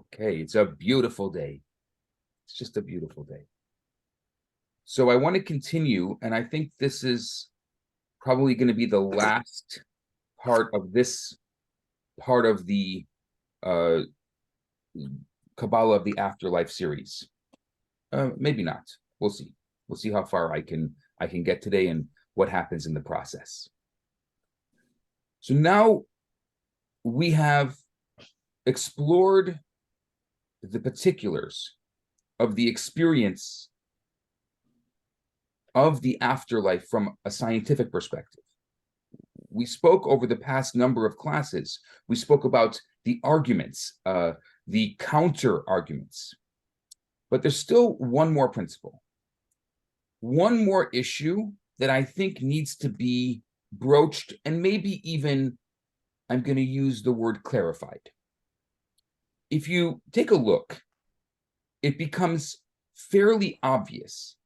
Okay, it's a beautiful day. It's just a beautiful day. So I want to continue, and I think this is probably going to be the last part of this part of the uh, Kabbalah of the Afterlife series. Maybe not. We'll see. We'll see how far I can get today and what happens in the process. So now we have explored the particulars of the experience of the afterlife from a scientific perspective. We spoke over the past number of classes. We spoke about the arguments, the counter arguments. But there's still one more principle, one more issue that I think needs to be broached, and maybe even I'm going to use the word clarified. If you take a look, it becomes fairly obvious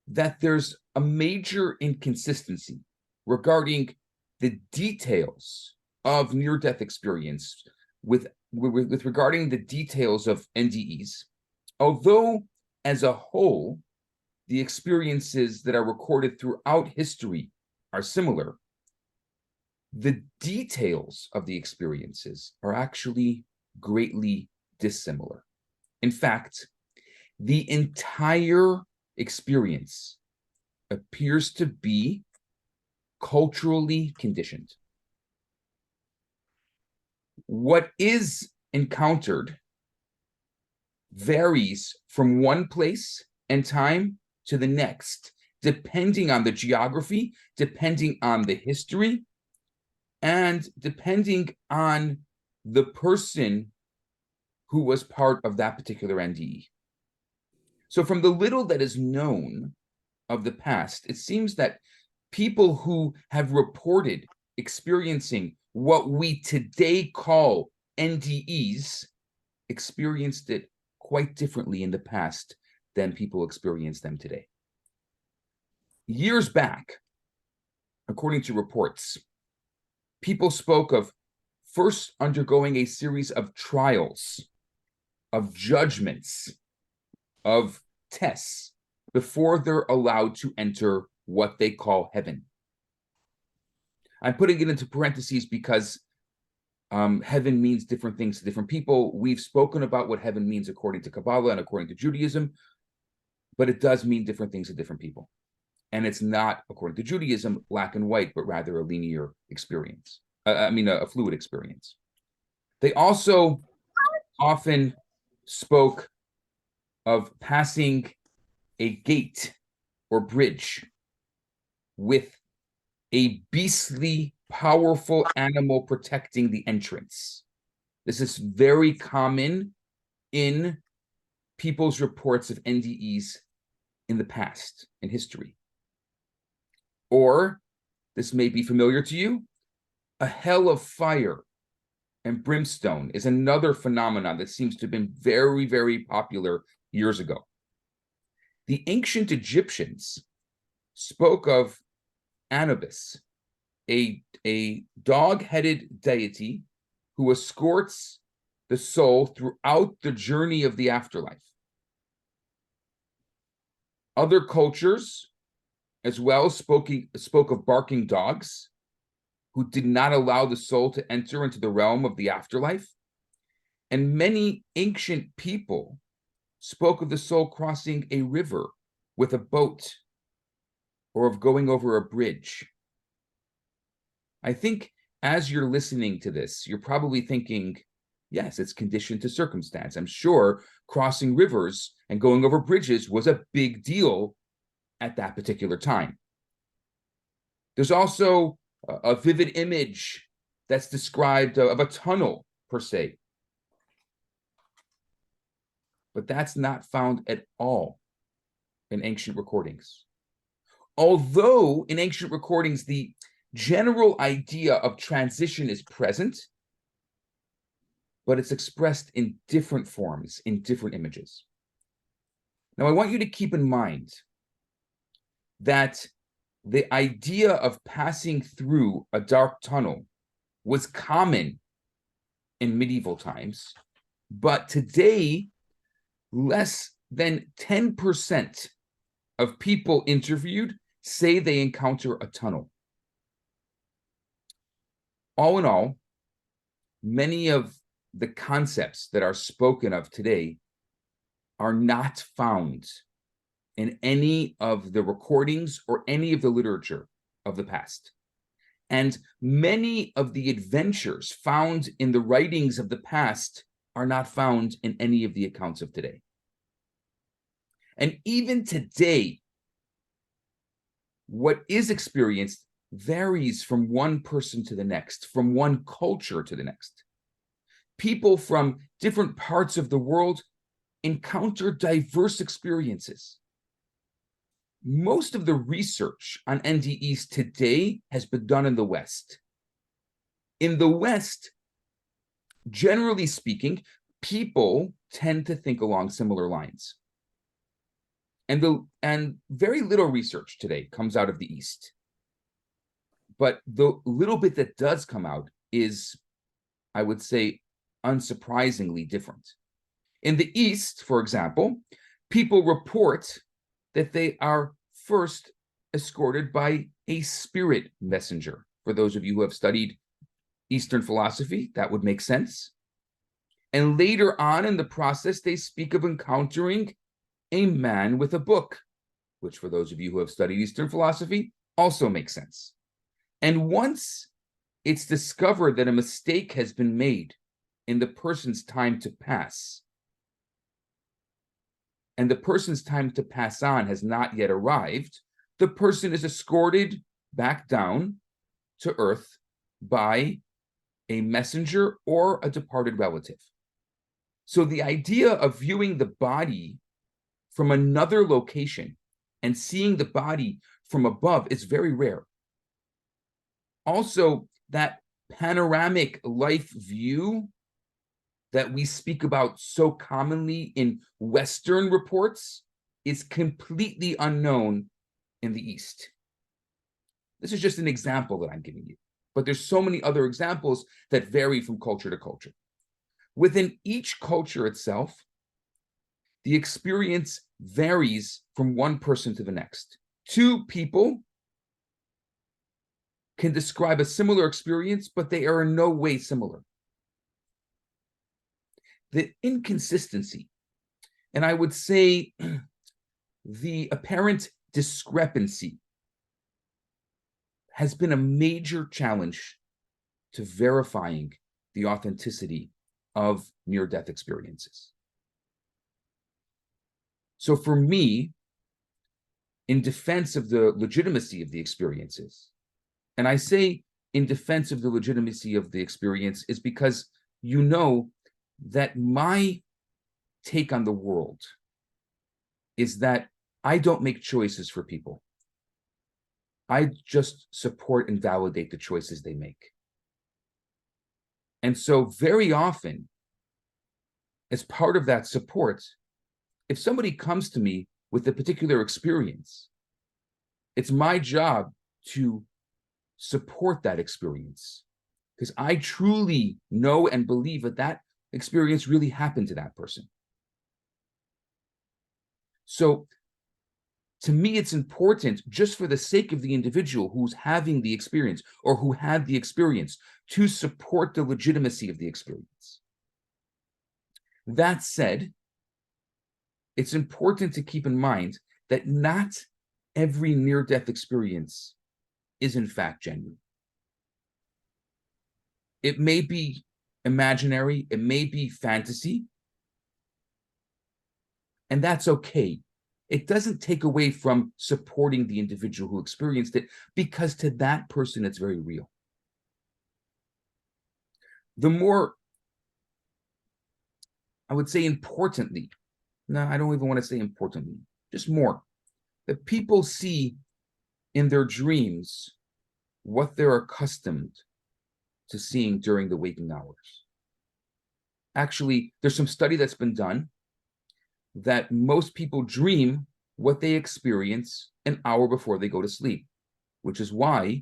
that there's a major inconsistency regarding the details of near-death experience with regarding the details of NDEs, although as a whole, the experiences that are recorded throughout history are similar. The details of the experiences are actually greatly dissimilar. In fact, the entire experience appears to be culturally conditioned. What is encountered varies from one place and time to the next, depending on the geography, depending on the history, and depending on the person who was part of that particular NDE. So from the little that is known of the past, it seems that people who have reported experiencing what we today call NDEs experienced it quite differently in the past than people experience them today. Years back, according to reports, people spoke of first undergoing a series of trials, of judgments, of tests before they're allowed to enter what they call heaven. I'm putting it into parentheses because heaven means different things to different people. We've spoken about what heaven means according to Kabbalah and according to Judaism, but it does mean different things to different people. And it's not, according to Judaism, black and white, but rather a linear experience. A fluid experience. They also often spoke of passing a gate or bridge with a beastly, powerful animal protecting the entrance. This is very common in people's reports of NDEs in the past, in history. Or, this may be familiar to you, a hell of fire and brimstone is another phenomenon that seems to have been very, very popular years ago. The ancient Egyptians spoke of Anubis, a dog-headed deity who escorts the soul throughout the journey of the afterlife. Other cultures as well spoke of barking dogs who did not allow the soul to enter into the realm of the afterlife. And many ancient people spoke of the soul crossing a river with a boat or of going over a bridge. I think as you're listening to this, you're probably thinking, yes, it's conditioned to circumstance. I'm sure crossing rivers and going over bridges was a big deal at that particular time. There's also a vivid image that's described of a tunnel, per se. But that's not found at all in ancient recordings. Although in ancient recordings, the general idea of transition is present, but it's expressed in different forms, in different images. Now, I want you to keep in mind that the idea of passing through a dark tunnel was common in medieval times, But today, less than 10% of people interviewed say they encounter a tunnel. All in all, many of the concepts that are spoken of today are not found in any of the recordings or any of the literature of the past. And many of the adventures found in the writings of the past are not found in any of the accounts of today. And even today, what is experienced varies from one person to the next, from one culture to the next. People from different parts of the world encounter diverse experiences. Most of the research on NDEs today has been done in the West. In the West, generally speaking, people tend to think along similar lines. And very little research today comes out of the East. But the little bit that does come out is, I would say, unsurprisingly different. In the East, for example, people report that they are first escorted by a spirit messenger. For those of you who have studied Eastern philosophy, that would make sense. And later on in the process, they speak of encountering a man with a book, which for those of you who have studied Eastern philosophy also makes sense. And once it's discovered that a mistake has been made in the person's time to pass, and the person's time to pass on has not yet arrived, the person is escorted back down to earth by a messenger or a departed relative. So the idea of viewing the body from another location and seeing the body from above is very rare. Also, that panoramic life view that we speak about so commonly in Western reports is completely unknown in the East. This is just an example that I'm giving you, but there's so many other examples that vary from culture to culture. Within each culture itself, the experience varies from one person to the next. Two people can describe a similar experience, but they are in no way similar. The inconsistency, and I would say the apparent discrepancy, has been a major challenge to verifying the authenticity of near-death experiences. So for me, in defense of the legitimacy of the experiences, and I say in defense of the legitimacy of the experience is because you know that my take on the world is that I don't make choices for people. I just support and validate the choices they make. And so very often, as part of that support, if somebody comes to me with a particular experience, it's my job to support that experience because I truly know and believe that that experience really happened to that person. So to me, it's important just for the sake of the individual who's having the experience or who had the experience to support the legitimacy of the experience. That said, it's important to keep in mind that not every near-death experience is in fact genuine. It may be imaginary, it may be fantasy, and that's okay. It doesn't take away from supporting the individual who experienced it, because to that person, it's very real. The more, I would say importantly, no, I don't even want to say importantly, just more, that people see in their dreams what they're accustomed to seeing during the waking hours. Actually, there's some study that's been done that most people dream what they experience an hour before they go to sleep, which is why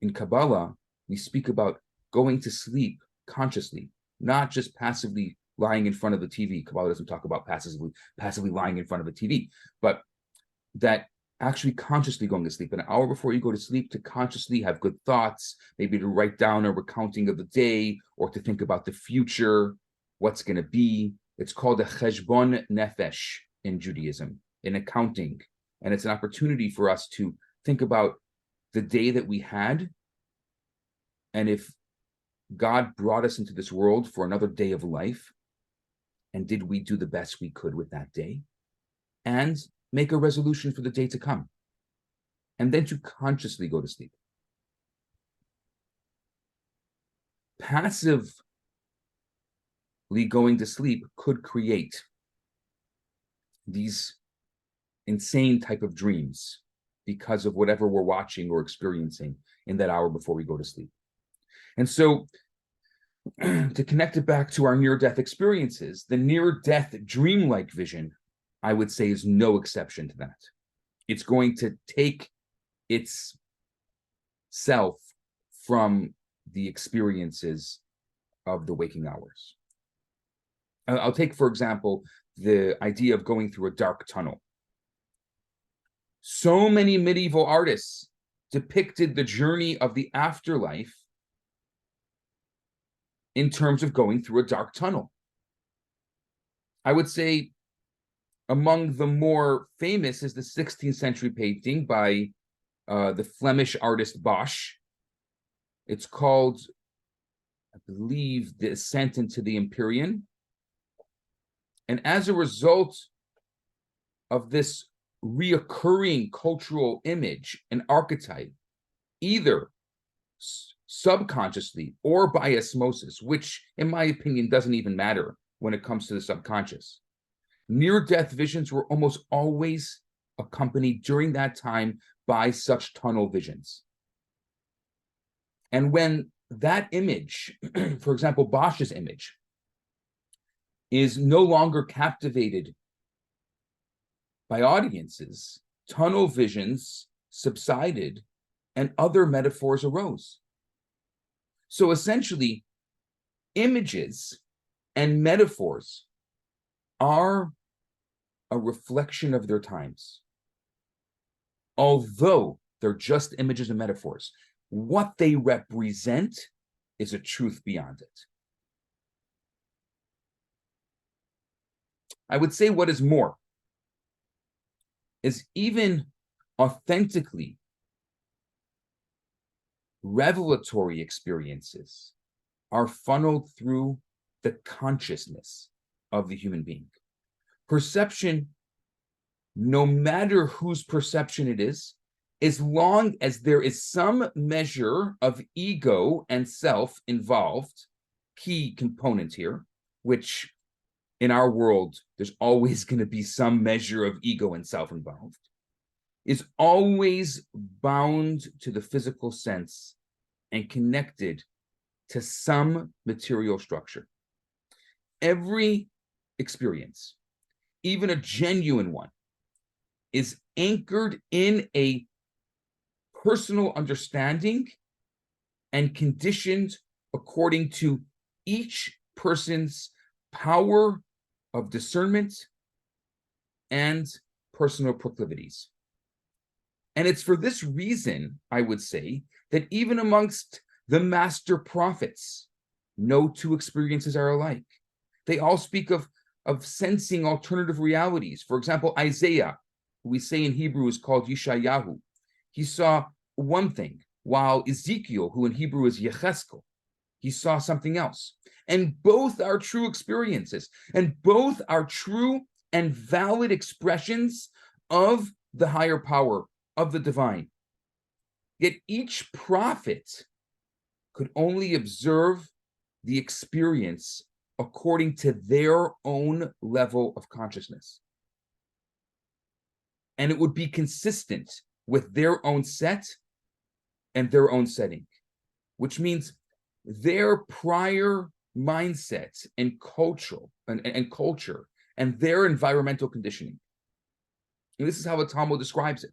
in Kabbalah, we speak about going to sleep consciously, not just passively lying in front of the TV. Kabbalah doesn't talk about passively lying in front of a TV, but that actually consciously going to sleep, an hour before you go to sleep, to consciously have good thoughts, maybe to write down a recounting of the day or to think about the future, what's going to be. It's called a cheshbon nefesh in Judaism, in accounting. And it's an opportunity for us to think about the day that we had, and if God brought us into this world for another day of life, and did we do the best we could with that day? And make a resolution for the day to come, and then to consciously go to sleep. Passively going to sleep could create these insane type of dreams because of whatever we're watching or experiencing in that hour before we go to sleep. And so to connect it back to our near-death experiences, the near-death dreamlike vision, I would say, is no exception to that. It's going to take its self from the experiences of the waking hours. I'll take, for example, the idea of going through a dark tunnel. So many medieval artists depicted the journey of the afterlife in terms of going through a dark tunnel. I would say among the more famous is the 16th century painting by the Flemish artist Bosch. It's called, I believe, The Ascent into the Empyrean. And as a result of this reoccurring cultural image and archetype, either subconsciously or by osmosis, which in my opinion doesn't even matter when it comes to the subconscious, near-death visions were almost always accompanied during that time by such tunnel visions. And when that image, for example, Bosch's image, is no longer captivated by audiences, tunnel visions subsided and other metaphors arose. So essentially, images and metaphors are a reflection of their times. Although they're just images and metaphors, what they represent is a truth beyond it. I would say what is more is even authentically revelatory experiences are funneled through the consciousness of the human being. Perception, no matter whose perception it is, as long as there is some measure of ego and self involved, key component here, which in our world, there's always going to be some measure of ego and self involved, is always bound to the physical sense and connected to some material structure. Every experience, even a genuine one, is anchored in a personal understanding and conditioned according to each person's power of discernment and personal proclivities. And it's for this reason, I would say, that even amongst the master prophets, no two experiences are alike. They all speak of sensing alternative realities. For example, Isaiah, who we say in Hebrew is called Yeshayahu, he saw one thing, while Ezekiel, who in Hebrew is Yecheskel, he saw something else. And both are true experiences, and both are true and valid expressions of the higher power, of the divine. Yet each prophet could only observe the experience according to their own level of consciousness. And it would be consistent with their own set and their own setting, which means their prior mindset and culture and their environmental conditioning. And this is how the Talmud describes it.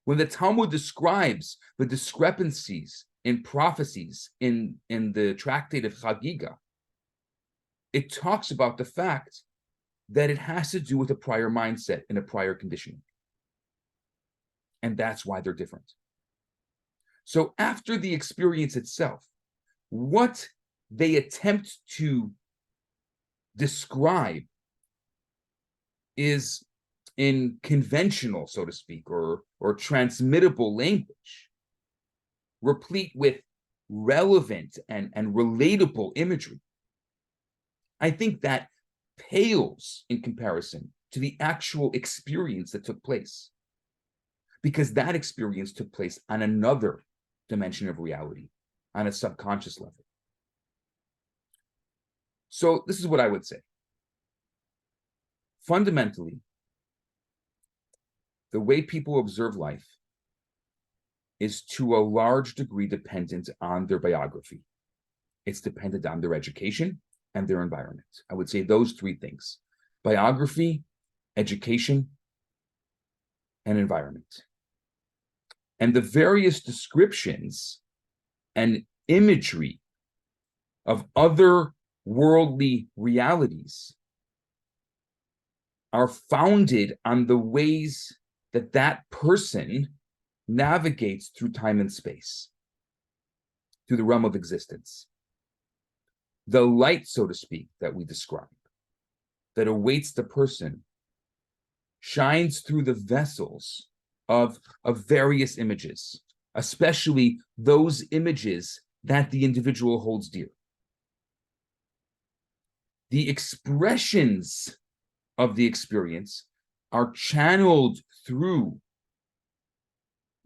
When the Talmud describes the discrepancies in prophecies in the tractate of Chagiga, it talks about the fact that it has to do with a prior mindset and a prior conditioning. And that's why they're different. So after the experience itself, what they attempt to describe is in conventional, so to speak, or transmittable language, replete with relevant and relatable imagery. I think that pales in comparison to the actual experience that took place, because that experience took place on another dimension of reality, on a subconscious level. So this is what I would say. Fundamentally, the way people observe life is to a large degree dependent on their biography. It's dependent on their education and their environment. I would say those three things: biography, education, and environment. And the various descriptions and imagery of other worldly realities are founded on the ways that that person navigates through time and space, through the realm of existence. The light, so to speak, that we describe, that awaits the person, shines through the vessels of various images, especially those images that the individual holds dear. The expressions of the experience are channeled through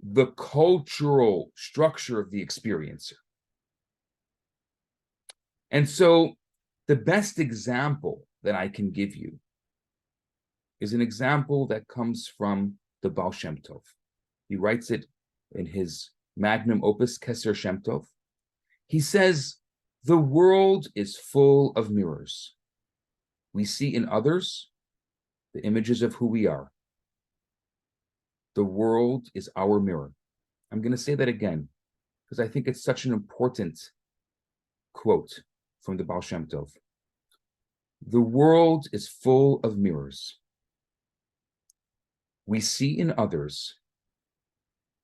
the cultural structure of the experiencer. And so the best example that I can give you is an example that comes from the Baal Shem Tov. He writes it in his magnum opus, Keser Shem Tov. He says, the world is full of mirrors. We see in others the images of who we are. The world is our mirror. I'm going to say that again, because I think it's such an important quote from the Baal Shem Tov. The world is full of mirrors. We see in others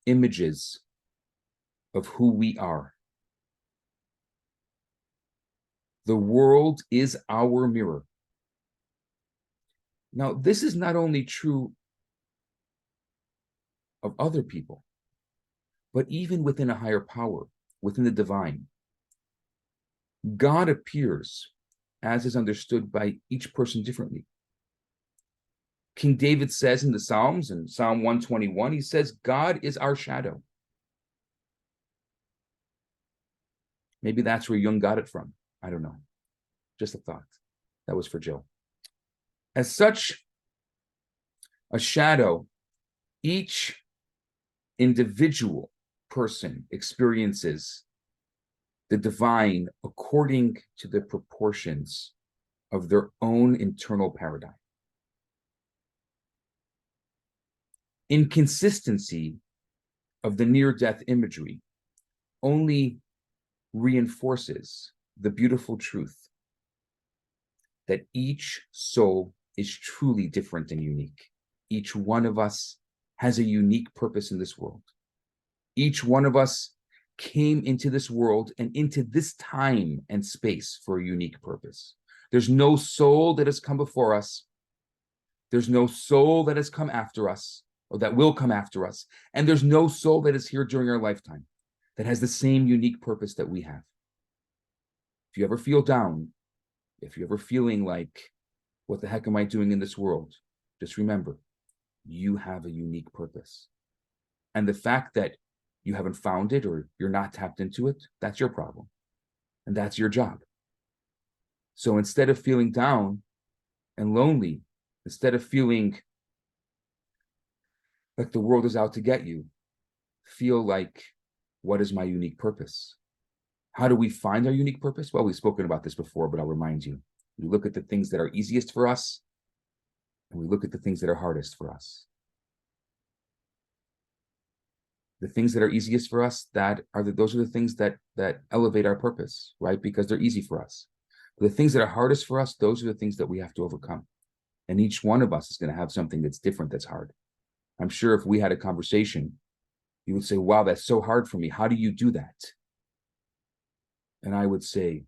images of who we are. The world is our mirror. Now, this is not only true of other people, but even within a higher power, within the divine. God appears, as is understood by each person differently. King David says in the Psalms, in Psalm 121, he says, God is our shadow. Maybe that's where Jung got it from. I don't know. Just a thought. That was for Jill. As such, a shadow, each individual person experiences the divine according to the proportions of their own internal paradigm. Inconsistency of the near-death imagery only reinforces the beautiful truth that each soul is truly different and unique. Each one of us has a unique purpose in this world. Each one of us came into this world and into this time and space for a unique purpose. There's no soul that has come before us. There's no soul that has come after us, or that will come after us. And there's no soul that is here during our lifetime that has the same unique purpose that we have. If you ever feel down, if you're ever feeling like, what the heck am I doing in this world? Just remember, you have a unique purpose. And the fact that you haven't found it or you're not tapped into it, that's your problem. And that's your job. So instead of feeling down and lonely, instead of feeling like the world is out to get you, feel like, what is my unique purpose? How do we find our unique purpose? Well, we've spoken about this before, but I'll remind you. We look at the things that are easiest for us, and we look at the things that are hardest for us. The things that are easiest for us, those are the things that elevate our purpose, right? Because they're easy for us. The things that are hardest for us, those are the things that we have to overcome. And each one of us is going to have something that's different, that's hard. I'm sure if we had a conversation, you would say, wow, that's so hard for me. How do you do that? And I would say,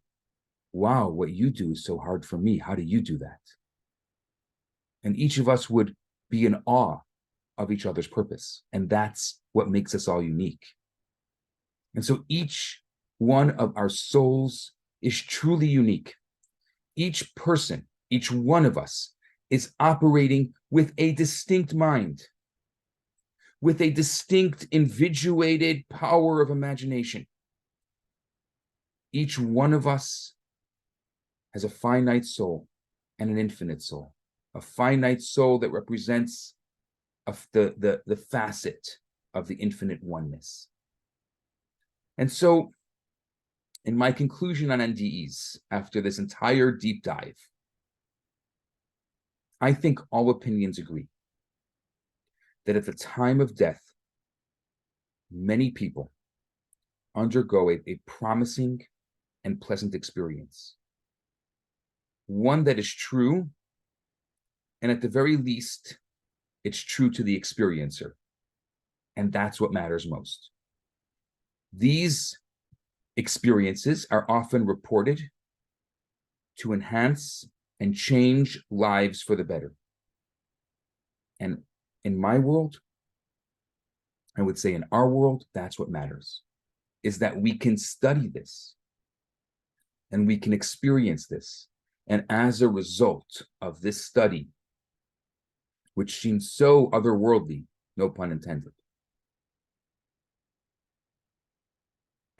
wow, what you do is so hard for me. How do you do that? And each of us would be in awe of each other's purpose. And that's what makes us all unique. And so each one of our souls is truly unique. Each person, each one of us is operating with a distinct mind, with a distinct individuated power of imagination. Each one of us has a finite soul and an infinite soul, a finite soul that represents the facet of the infinite oneness. And so, in my conclusion on NDEs, after this entire deep dive, I think all opinions agree that at the time of death, many people undergo a promising and pleasant experience. One that is true, and at the very least, it's true to the experiencer. And that's what matters most. These experiences are often reported to enhance and change lives for the better. And in my world, I would say in our world, that's what matters, is that we can study this and we can experience this. And as a result of this study, which seems so otherworldly, no pun intended,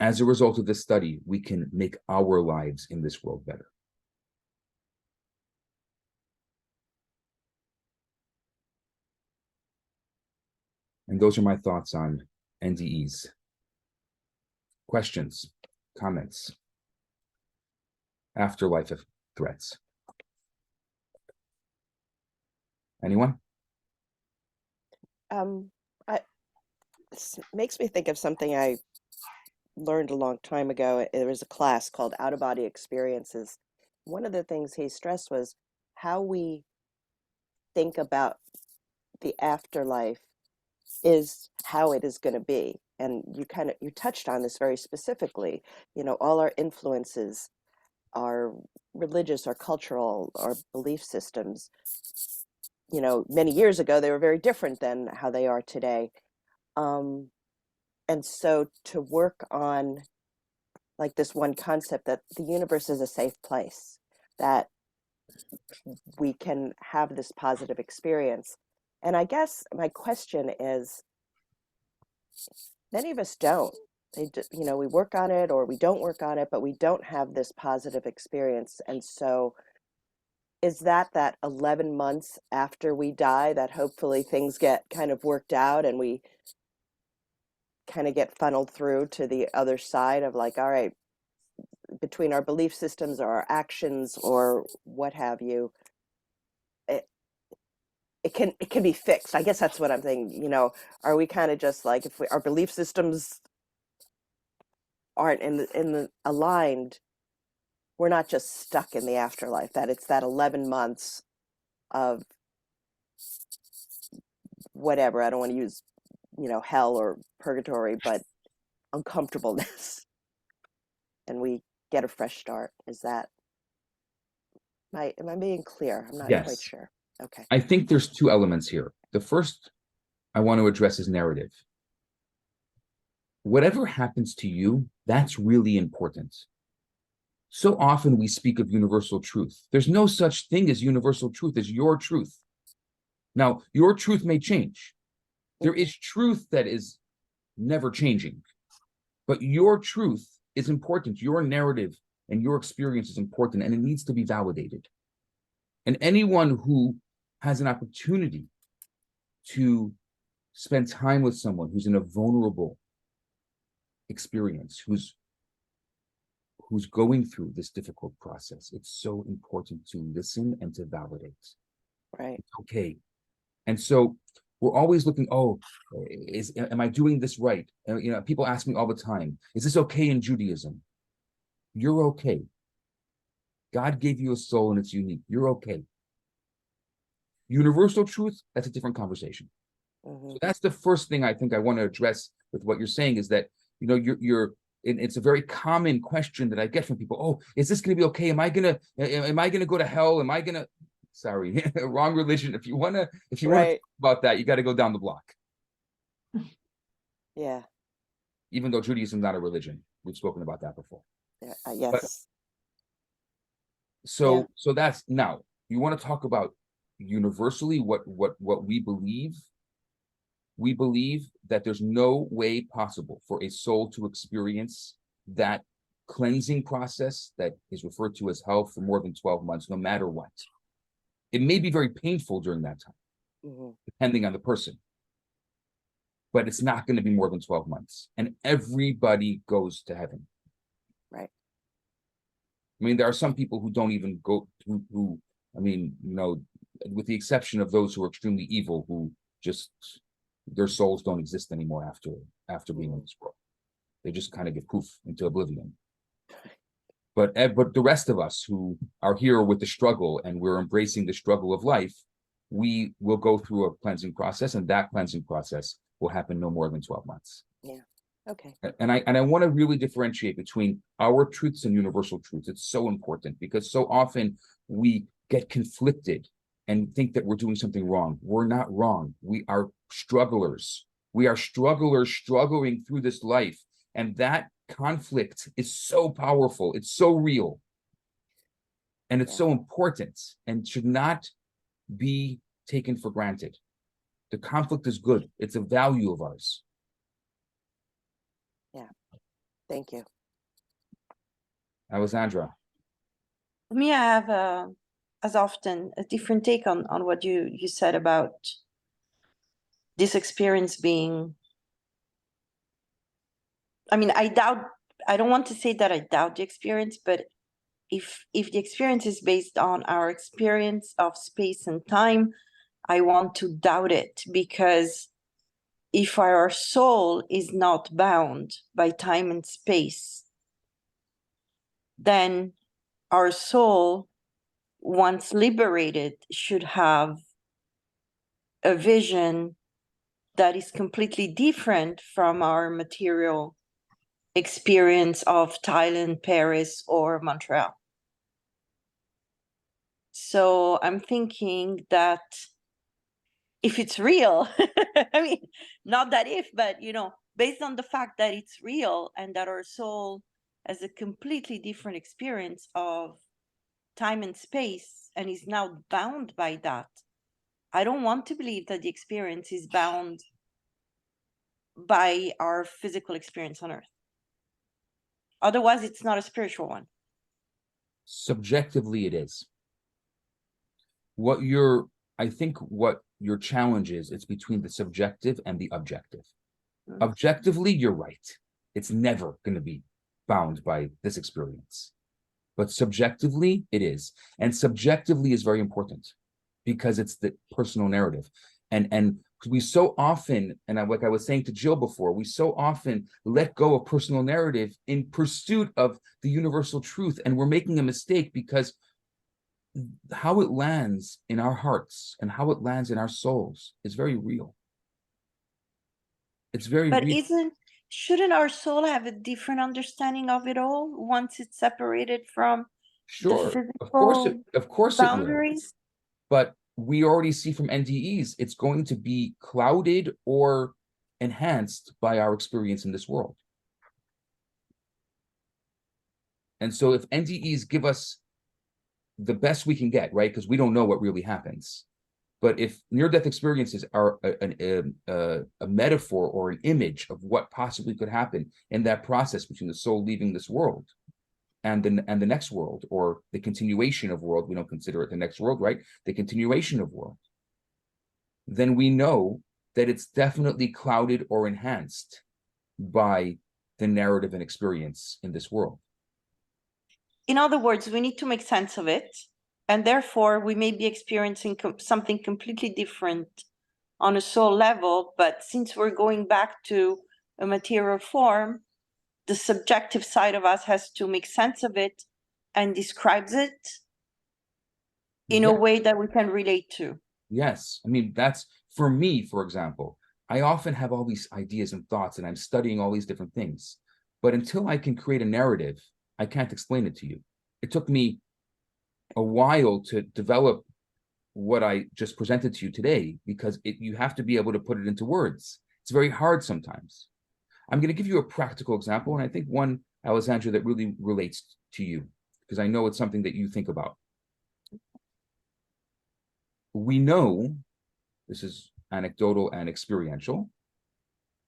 as a result of this study, we can make our lives in this world better. And those are my thoughts on NDEs. Questions, comments, afterlife threats. Anyone? This makes me think of something I learned a long time ago. There was a class called Out-of-Body Experiences. One of the things he stressed was how we think about the afterlife is how it is going to be. And you touched on this very specifically. All our influences, our religious, our cultural, our belief systems, many years ago, they were very different than how they are today. And so to work on like this one concept that the universe is a safe place, that we can have this positive experience. And I guess my question is, many of us don't. We work on it or we don't work on it, but we don't have this positive experience. And so is that 11 months after we die that hopefully things get kind of worked out and we kind of get funneled through to the other side of like, all right, between our belief systems or our actions or what have you, it can be fixed. I guess that's what I'm thinking. Are we kind of just like, if our belief systems aren't in the aligned, we're not just stuck in the afterlife, that it's that 11 months of whatever, I don't want to use hell or purgatory, but uncomfortableness, and we get a fresh start. Is that am I being clear? I'm not quite Yes. sure. Okay. I think there's two elements here. The first I want to address is narrative. Whatever happens to you, that's really important. So often we speak of universal truth. There's no such thing as universal truth, as your truth. Now, your truth may change. There is truth that is never changing, but your truth is important. Your narrative and your experience is important, and it needs to be validated. And anyone who has an opportunity to spend time with someone who's in a vulnerable experience, who's going through this difficult process, it's so important to listen and to validate. Right. It's okay. And so we're always looking, am I doing this right? People ask me all the time, is this okay in Judaism? You're okay. God gave you a soul and it's unique. You're okay. Universal truth, that's a different conversation. Mm-hmm. So that's the first thing I think I want to address with what you're saying is that, it's a very common question that I get from people. Oh, is this going to be okay? Am I going to go to hell? Am I going to, sorry, wrong religion. If you want to Right. talk about that, you got to go down the block. Yeah. Even though Judaism is not a religion. We've spoken about that before. Yeah. But Yes. so Yeah. that's now you want to talk about universally what we believe. We believe that there's no way possible for a soul to experience that cleansing process that is referred to as hell for more than 12 months, no matter what. It may be very painful during that time, Mm-hmm. depending on the person, but it's not going to be more than 12 months. And everybody goes to heaven. Right. I mean, there are some people who don't even go, with the exception of those who are extremely evil, who just, their souls don't exist anymore after being in this world. They just kind of get poof into oblivion. But the rest of us who are here with the struggle and we're embracing the struggle of life, we will go through a cleansing process, and that cleansing process will happen no more than 12 months. Yeah. Okay. And I want to really differentiate between our truths and universal truths. It's so important because so often we get conflicted and think that we're doing something wrong. We're not wrong. We are strugglers. We are strugglers struggling through this life. And that conflict is so powerful. It's so real. And it's so important and should not be taken for granted. The conflict is good. It's a value of ours. Yeah. Thank you. Alessandra. Me, I have, as often, a different take on what you said about this experience being. I mean, I don't want to say that I doubt the experience, but if the experience is based on our experience of space and time, I want to doubt it, because if our soul is not bound by time and space, then our soul, once liberated, should have a vision that is completely different from our material experience of Thailand, Paris, or Montreal. So I'm thinking that if it's real, I mean, not that if, but, based on the fact that it's real and that our soul has a completely different experience of time and space and is now bound by that, I don't want to believe that the experience is bound by our physical experience on Earth. Otherwise, it's not a spiritual one. Subjectively, it is. I think what your challenge is, it's between the subjective and the objective. Mm-hmm. Objectively, you're right. It's never going to be bound by this experience. But subjectively, it is. And subjectively is very important because it's the personal narrative. And we so often, like I was saying to Jill before, we so often let go of personal narrative in pursuit of the universal truth. And we're making a mistake because how it lands in our hearts and how it lands in our souls is very real. It's very but real. Shouldn't our soul have a different understanding of it all once it's separated from the physical of course boundaries? It will. But we already see from NDEs, it's going to be clouded or enhanced by our experience in this world. And so if NDEs give us the best we can get, right? Because we don't know what really happens. But if near-death experiences are a metaphor or an image of what possibly could happen in that process between the soul leaving this world and the next world, or the continuation of world, we don't consider it the next world, right? The continuation of world, then we know that it's definitely clouded or enhanced by the narrative and experience in this world. In other words, we need to make sense of it. And therefore, we may be experiencing something completely different on a soul level. But since we're going back to a material form, the subjective side of us has to make sense of it and describes it in a way that we can relate to. Yes. I mean, that's for me, for example, I often have all these ideas and thoughts and I'm studying all these different things. But until I can create a narrative, I can't explain it to you. It took me a while to develop what I just presented to you today, because you have to be able to put it into words. It's very hard sometimes. I'm going to give you a practical example, and I think one, Alessandra, that really relates to you, because I know it's something that you think about. We know, this is anecdotal and experiential,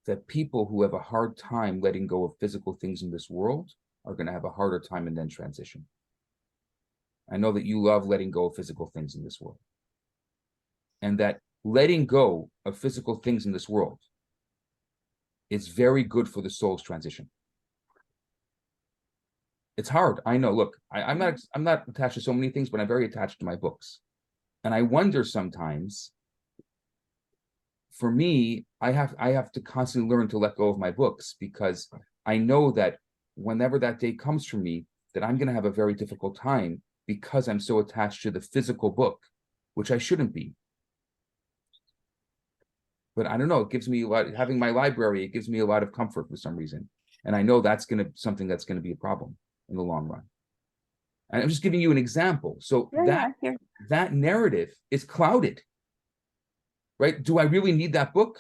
that people who have a hard time letting go of physical things in this world are going to have a harder time in then transition. I know that you love letting go of physical things in this world. And that letting go of physical things in this world is very good for the soul's transition. It's hard. I know. Look, I'm not attached to so many things, but I'm very attached to my books. And I wonder sometimes, for me, I have to constantly learn to let go of my books, because I know that whenever that day comes for me, that I'm going to have a very difficult time, because I'm so attached to the physical book, which I shouldn't be. But I don't know, it gives me a lot, having my library, it gives me a lot of comfort for some reason. And I know that's something that's going to be a problem in the long run. And I'm just giving you an example. So that narrative is clouded, right? Do I really need that book?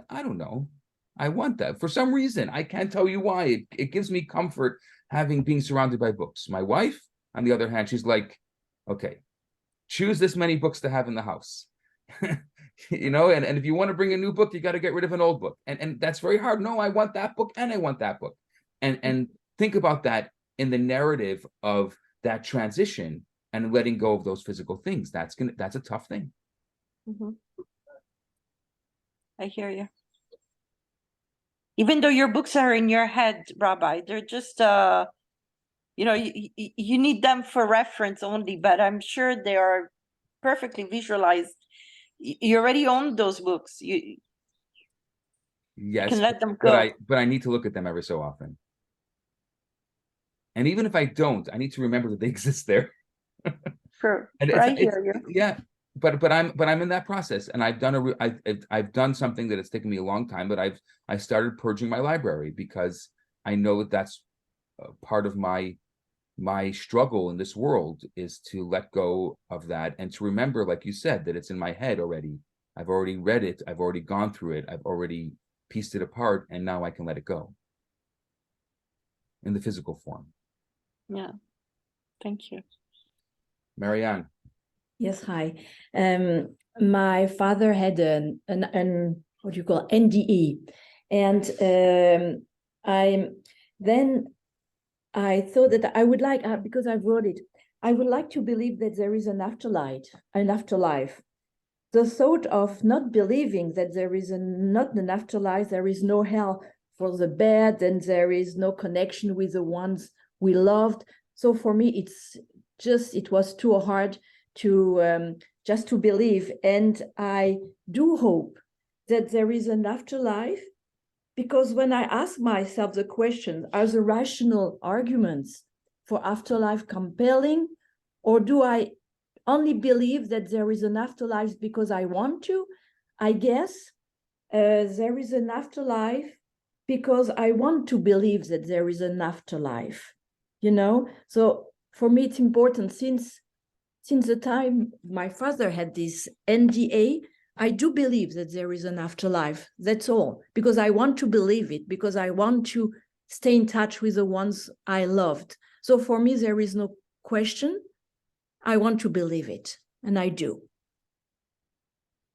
I don't know. I want that for some reason. I can't tell you why. It gives me comfort being surrounded by books. My wife, on the other hand, she's like, okay, choose this many books to have in the house. You know, and if you want to bring a new book, you got to get rid of an old book. And that's very hard. No, I want that book and I want that book. And think about that in the narrative of that transition and letting go of those physical things. That's a tough thing. Mm-hmm. I hear you. Even though your books are in your head, Rabbi, they're just you know, you need them for reference only, but I'm sure they are perfectly visualized. You already own those books. You can let them go. But I need to look at them every so often. And even if I don't, I need to remember that they exist there. Sure. I hear you. Yeah, but I'm in that process, and I've done something that it's taken me a long time, but I started purging my library, because I know that that's part of my struggle in this world, is to let go of that and to remember, like you said, that it's in my head already. I've already read it. I've already gone through it. I've already pieced it apart, and now I can let it go in the physical form. Yeah. Thank you. Marianne. Yes, hi. My father had an what do you call NDE, and I thought that I would like, because I wrote it, I would like to believe that there is an afterlife. The thought of not believing that there is not an afterlife, there is no hell for the bad, and there is no connection with the ones we loved. So for me, it was too hard to just to believe. And I do hope that there is an afterlife, because when I ask myself the question, are the rational arguments for afterlife compelling, or do I only believe that there is an afterlife because I want to? I guess there is an afterlife because I want to believe that there is an afterlife, you know? So for me, it's important, since the time my father had this NDA, I do believe that there is an afterlife. That's all, because I want to believe it, because I want to stay in touch with the ones I loved. So for me, there is no question. I want to believe it, and I do.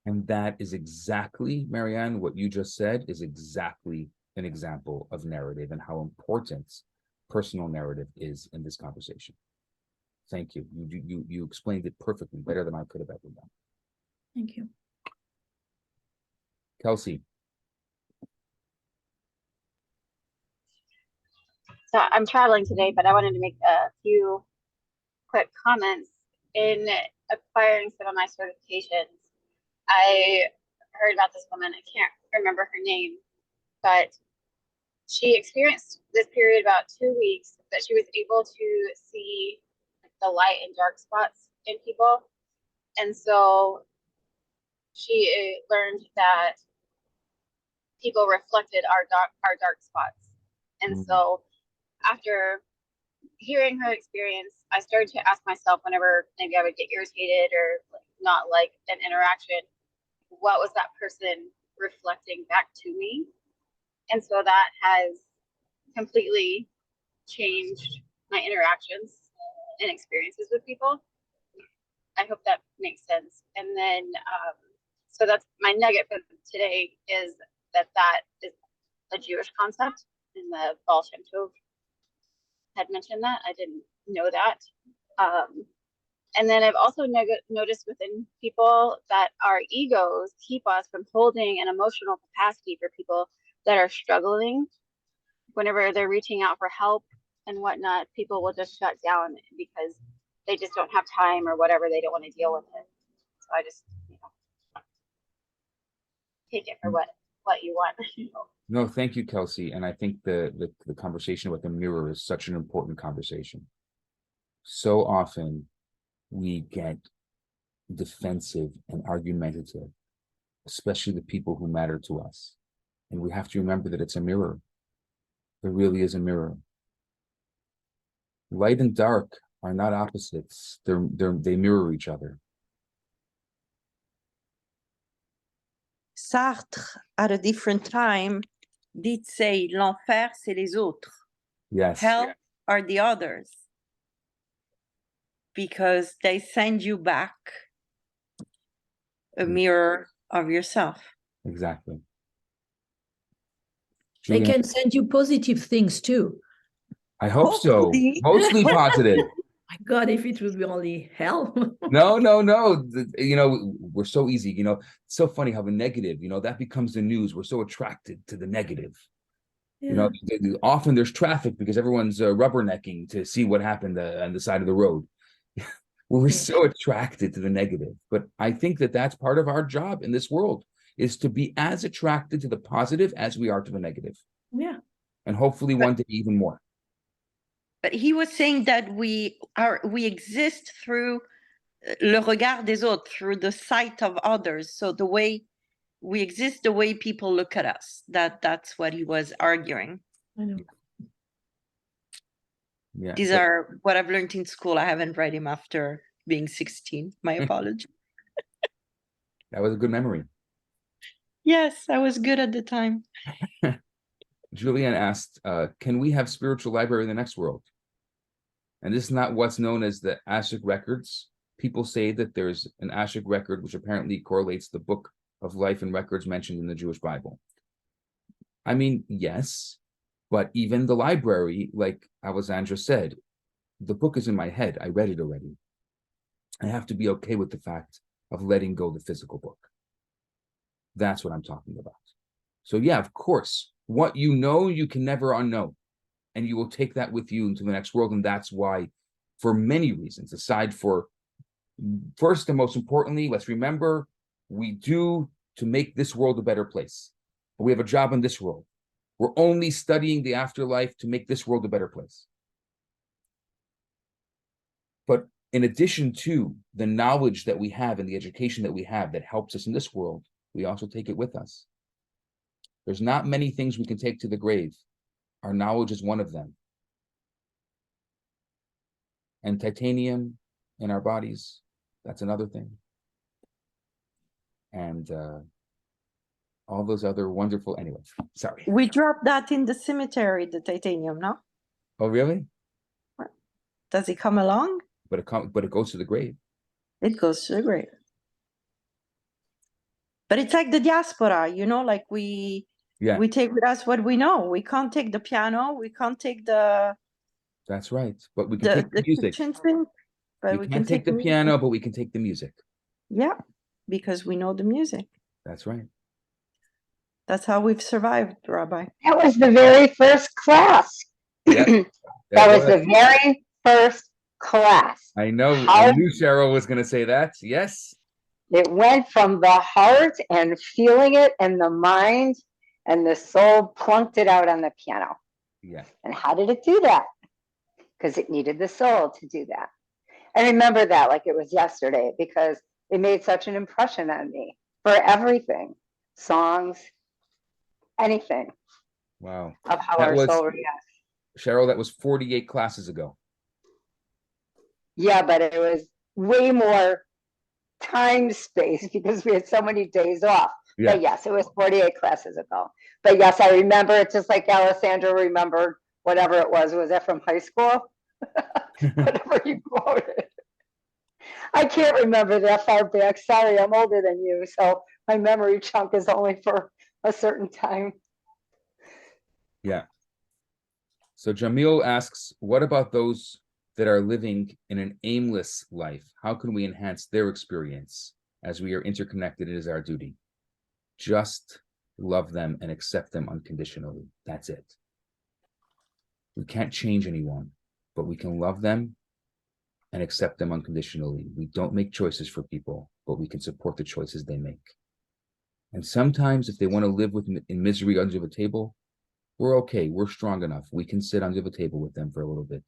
And that is exactly, Marianne, what you just said is exactly an example of narrative and how important personal narrative is in this conversation. Thank you. You explained it perfectly, better than I could have ever done. Thank you. Kelsey. So I'm traveling today, but I wanted to make a few quick comments. In acquiring some of my certifications, I heard about this woman. I can't remember her name, but she experienced this period about 2 weeks that she was able to see the light and dark spots in people. And so she learned that people reflected our dark spots. And so after hearing her experience, I started to ask myself whenever maybe I would get irritated or not like an interaction, what was that person reflecting back to me? And so that has completely changed my interactions and experiences with people. I hope that makes sense. And then, so that's my nugget for today, is that is a Jewish concept, and the Baal Shem Tov had mentioned that. I didn't know that. And then I've also noticed within people that our egos keep us from holding an emotional capacity for people that are struggling. Whenever they're reaching out for help and whatnot, people will just shut down because they just don't have time or whatever. They don't want to deal with it. So I just, take it for what you want. No, thank you, Kelsey. And I think the conversation with the mirror is such an important conversation. So often we get defensive and argumentative, especially the people who matter to us. And we have to remember that it's a mirror. There really is a mirror. Light and dark are not opposites. They mirror each other. Sartre, at a different time, did say l'enfer, c'est les autres. Yes. Hell are the others. Because they send you back a mirror of yourself. Exactly. They Julian, can send you positive things too. I hope Hopefully. so. Mostly positive. My God, if it would be only hell. No. We're so easy. It's so funny how the negative, that becomes the news. We're so attracted to the negative. Yeah. Often there's traffic because everyone's rubbernecking to see what happened on the side of the road. We're so attracted to the negative. But I think that that's part of our job in this world, is to be as attracted to the positive as we are to the negative. Yeah. And hopefully one day even more. But he was saying that we exist through le regard des autres, through the sight of others. So the way we exist, the way people look at us. That's what he was arguing. I know. Yeah. These are what I've learned in school. I haven't read him after being 16. My apology. That was a good memory. Yes, I was good at the time. Julianne asked, can we have spiritual library in the next world? And this is not what's known as the Ashik records. People say that there's an Ashik record, which apparently correlates the book of life and records mentioned in the Jewish Bible. I mean, yes, but even the library, like Alessandra said, the book is in my head. I read it already. I have to be okay with the fact of letting go the physical book. That's what I'm talking about. So yeah, of course, what you know, you can never unknow. And you will take that with you into the next world. And that's why, for many reasons, aside for, first and most importantly, let's remember, we do to make this world a better place. We have a job in this world. We're only studying the afterlife to make this world a better place. But in addition to the knowledge that we have and the education that we have that helps us in this world, we also take it with us. There's not many things we can take to the grave. Our knowledge is one of them. And titanium in our bodies, that's another thing. And all those other wonderful, anyway, sorry. We dropped that in the cemetery, the titanium, no? Oh, really? Does it come along? But it goes to the grave. It goes to the grave. But it's like the diaspora, like we take with us what we know. We can't take the piano. We can't take the... That's right. But we can take the music. Thing, but we can't take the piano, but we can take the music. Yeah, because we know the music. That's right. That's how we've survived, Rabbi. That was the very first class. Yep. That was the very first class. I know. I knew Cheryl was going to say that. Yes. It went from the heart and feeling it and the mind and the soul plunked it out on the piano. Yeah. And how did it do that? Because it needed the soul to do that. I remember that like it was yesterday because it made such an impression on me for everything, songs, anything Wow. of how That our was, soul reacts. Cheryl, that was 48 classes ago. Yeah, but it was way more time space because we had so many days off. Yeah. But yes, it was 48 classes ago. But yes, I remember it just like Alessandra remembered whatever it was. Was that from high school? Whatever you quoted. I can't remember that far back. Sorry, I'm older than you. So my memory chunk is only for a certain time. Yeah. So Jamil asks, what about those that are living in an aimless life? How can we enhance their experience as we are interconnected? It is our duty. Just love them and accept them unconditionally. That's it. We can't change anyone, but we can love them and accept them unconditionally. We don't make choices for people, but we can support the choices they make. And sometimes if they want to live in misery under the table, we're okay. We're strong enough. We can sit under the table with them for a little bit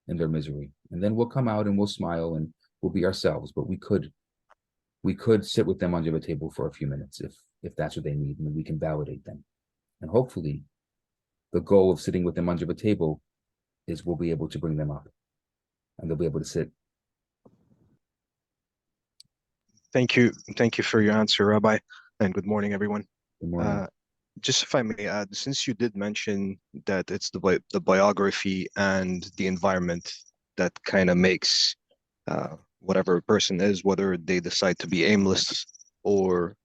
in their misery. And then we'll come out and we'll smile and we'll be ourselves. But we could sit with them under the table for a few minutes if that's what they need, and we can validate them. And hopefully the goal of sitting with them under the table is we'll be able to bring them up and they'll be able to sit. Thank you for your answer, Rabbi, and good morning, everyone. Good morning. Just if I may add, since you did mention that it's the biography and the environment that kind of makes whatever a person is, whether they decide to be aimless or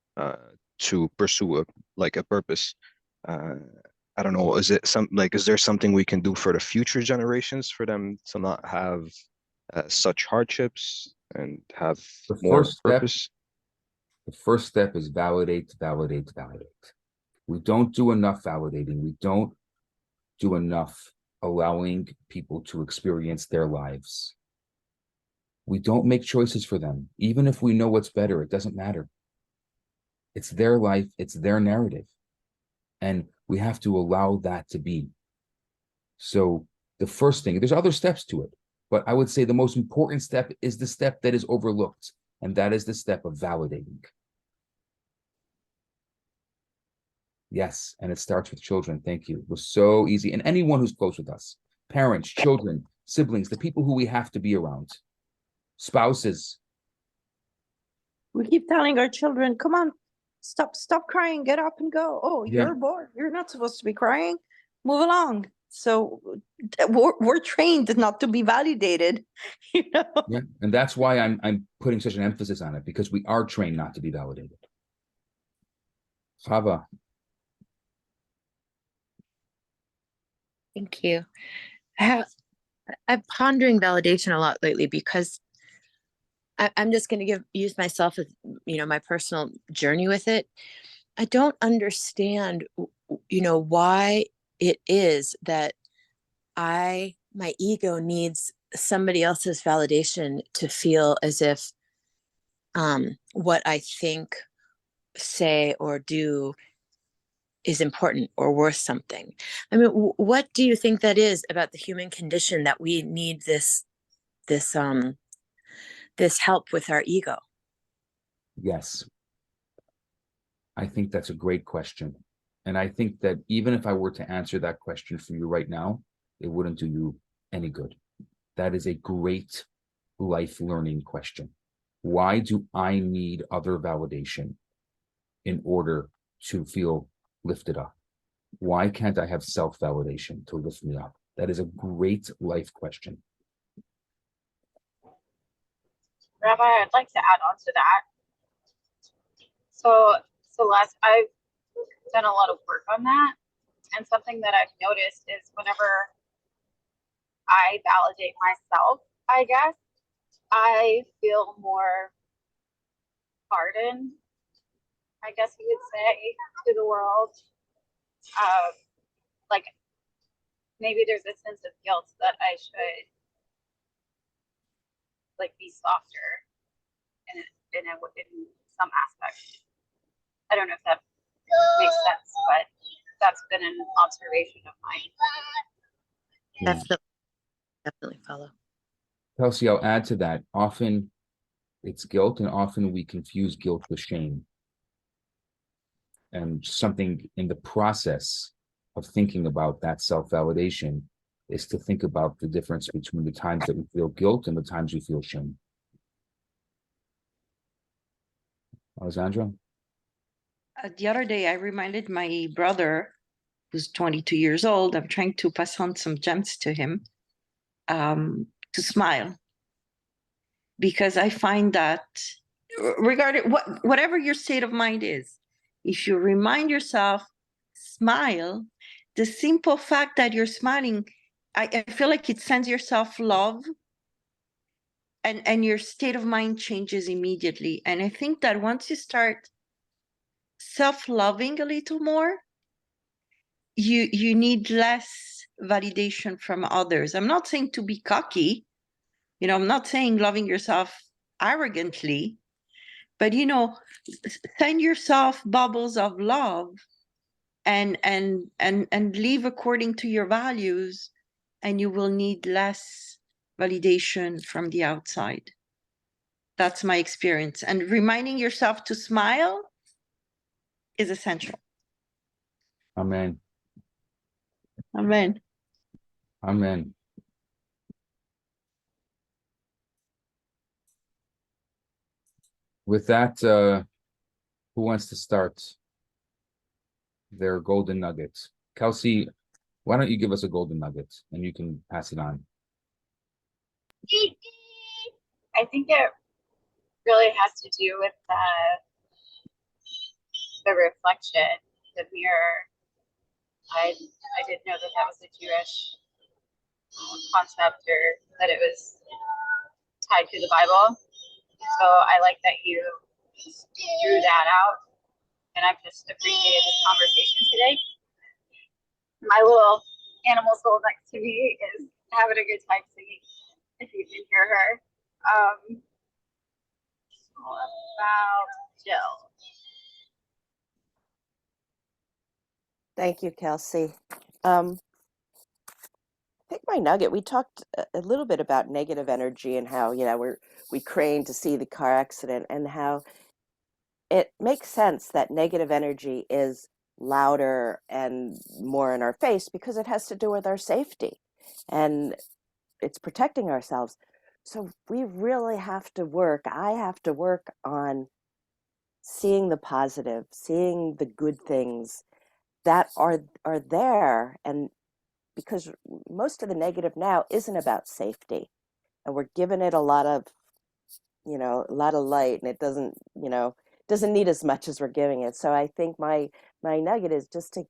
to pursue a purpose. I don't know. Is there something we can do for the future generations for them to not have such hardships and have more purpose? The first step is validate. We don't do enough validating. We don't do enough allowing people to experience their lives. We don't make choices for them. Even if we know what's better, it doesn't matter. It's their life, it's their narrative. And we have to allow that to be. So the first thing, there's other steps to it, but I would say the most important step is the step that is overlooked, and that is the step of validating. Yes, and it starts with children. Thank you. It was so easy. And anyone who's close with us, parents, children, siblings, the people who we have to be around, spouses. We keep telling our children, come on, stop crying, get up and go. Oh, Yeah. you're bored. You're not supposed to be crying. Move along. So we're trained not to be validated, you know? Yeah, and that's why I'm putting such an emphasis on it, because we are trained not to be validated. Chava. Thank you. I'm pondering validation a lot lately because I'm just going to use myself as, my personal journey with it. I don't understand, why it is that my ego needs somebody else's validation to feel as if what I think, say, or do is important or worth something. I mean, what do you think that is about the human condition that we need this help with our ego? Yes. I think that's a great question. And I think that even if I were to answer that question for you right now, it wouldn't do you any good. That is a great life learning question. Why do I need other validation in order to feel lifted up? Why can't I have self-validation to lift me up? That is a great life question. Rabbi, I'd like to add on to that. So Celeste, I've done a lot of work on that. And something that I've noticed is whenever I validate myself, I guess, I feel more pardoned, I guess you would say, to the world. Like maybe there's a sense of guilt that I should like be softer in some aspect. I don't know if that makes sense, but that's been an observation of mine. Yeah. Definitely follow. Kelsey, I'll add to that. Often it's guilt, and often we confuse guilt with shame. And something in the process of thinking about that self-validation is to think about the difference between the times that we feel guilt and the times we feel shame. Alessandra? The other day, I reminded my brother, who's 22 years old, I'm trying to pass on some gems to him, to smile. Because I find that regarding whatever your state of mind is, if you remind yourself, smile, the simple fact that you're smiling, I feel like it sends yourself love, and your state of mind changes immediately. And I think that once you start self-loving a little more, you need less validation from others. I'm not saying to be cocky, I'm not saying loving yourself arrogantly, but send yourself bubbles of love and live according to your values, and you will need less validation from the outside. That's my experience. And reminding yourself to smile is essential. Amen. Amen. Amen. With that, who wants to start their golden nuggets? Kelsey, why don't you give us a golden nugget and you can pass it on? I think it really has to do with the reflection, the mirror. I didn't know that was a Jewish concept, or that it was tied to the Bible. So I like that you drew that out, and I've just appreciated this conversation today. My little animal soul next to me is having a good time singing, if you can hear her. About Jill. Thank you, Kelsey. I think my nugget, we talked a little bit about negative energy and how, we craned to see the car accident, and how it makes sense that negative energy is louder and more in our face because it has to do with our safety and it's protecting ourselves. So we really have to I have to work on seeing the positive, seeing the good things that are there. And because most of the negative now isn't about safety, and we're giving it a lot of light, and it doesn't need as much as we're giving it. So I think my nugget is just to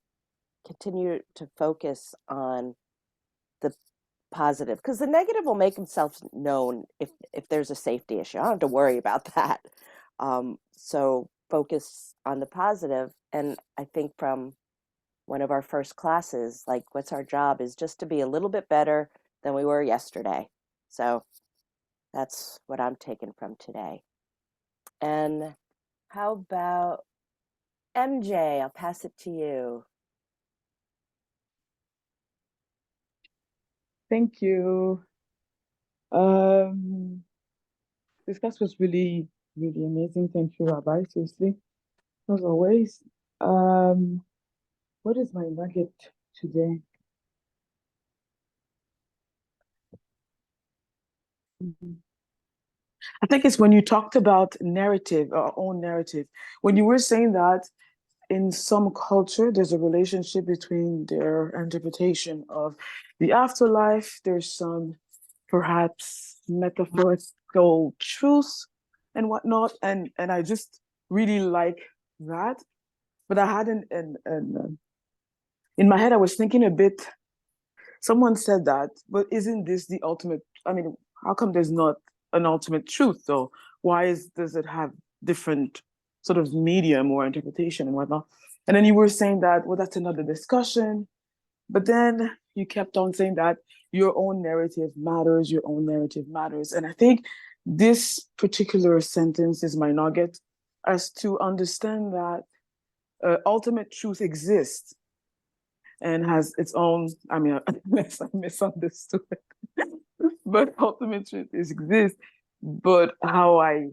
continue to focus on the positive, because the negative will make itself known if there's a safety issue. I don't have to worry about that. So focus on the positive. And I think from one of our first classes, like, what's our job, is just to be a little bit better than we were yesterday. So that's what I'm taking from today. And how about MJ? I'll pass it to you. Thank you. This class was really, really amazing. Thank you, Rabbi. Seriously, as always. What is my nugget today? I think it's when you talked about narrative, our own narrative. When you were saying that in some culture, there's a relationship between their interpretation of the afterlife. There's some perhaps metaphorical truths and whatnot. And I just really like that. But I hadn't, in my head, I was thinking a bit, someone said that, but isn't this the ultimate? I mean, how come there's not an ultimate truth though? Why does it have different sort of medium or interpretation and whatnot? And then you were saying that, well, that's another discussion. But then you kept on saying that your own narrative matters, your own narrative matters. And I think this particular sentence is my nugget, as to understand that ultimate truth exists, and has its own, I mean, unless I misunderstood, but ultimate truth exists. But how I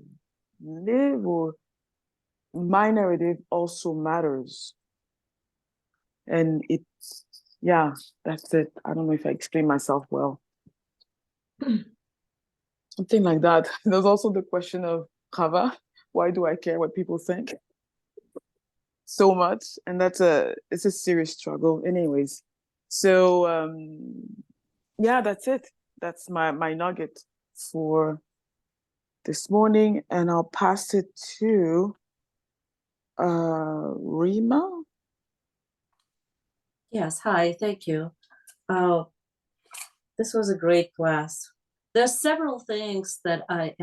live or my narrative also matters. And it's, yeah, that's it. I don't know if I explain myself well. Something like that. There's also the question of Chava, why do I care what people think so much? And it's a serious struggle anyways. So yeah, that's it. That's my nugget for this morning, and I'll pass it to Rima. Yes, hi, thank you. This was a great class. There's several things that I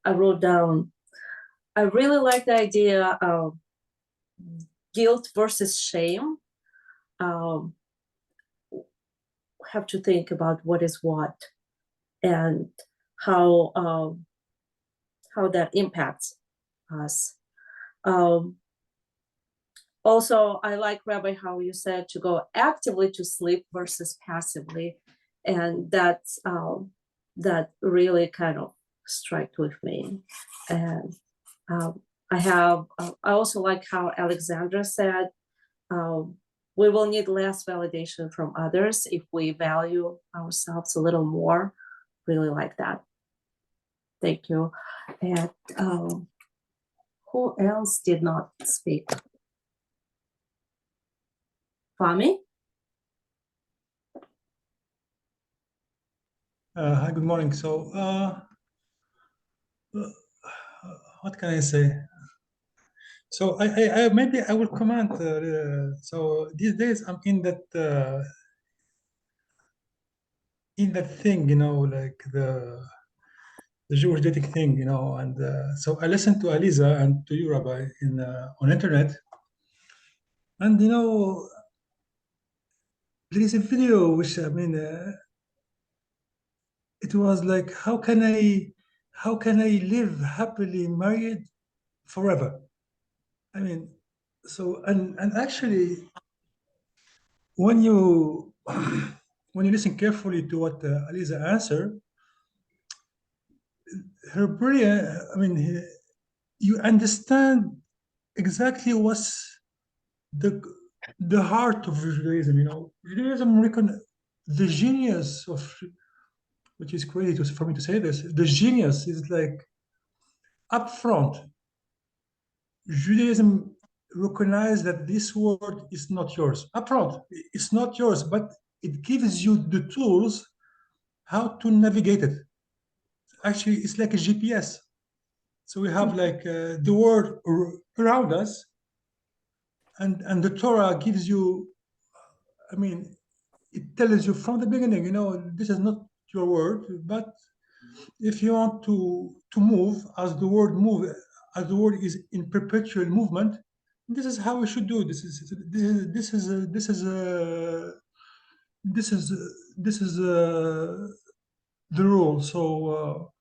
wrote down. I really like the idea of guilt versus shame. Have to think about what is what and how that impacts us. Also, I like, Rabbi, how you said to go actively to sleep versus passively, and that's that really kind of struck with me. And I also like how Alexandra said, we will need less validation from others if we value ourselves a little more. Really like that. Thank you. And who else did not speak? Fami? Hi, good morning. So, what can I say? So, I maybe I will comment. So these days I'm in that thing, like the Jewish dating thing, and so I listened to Aliza and to you, Rabbi, on internet, and there is a video which I mean, it was like, how can I live happily married forever? I mean, so and actually, when you when you listen carefully to what Aliza answered, her brilliant. I mean, you understand exactly what's the heart of Judaism. Judaism the genius of, which is crazy for me to say this. The genius is like upfront. Judaism recognize that this word is not yours. Upfront, it's not yours, but it gives you the tools how to navigate it. Actually, it's like a GPS. So we have like the world around us, and the Torah gives you, I mean, it tells you from the beginning, this is not your word, but if you want to move as the world is in perpetual movement, this is how we should do. This is the rule. So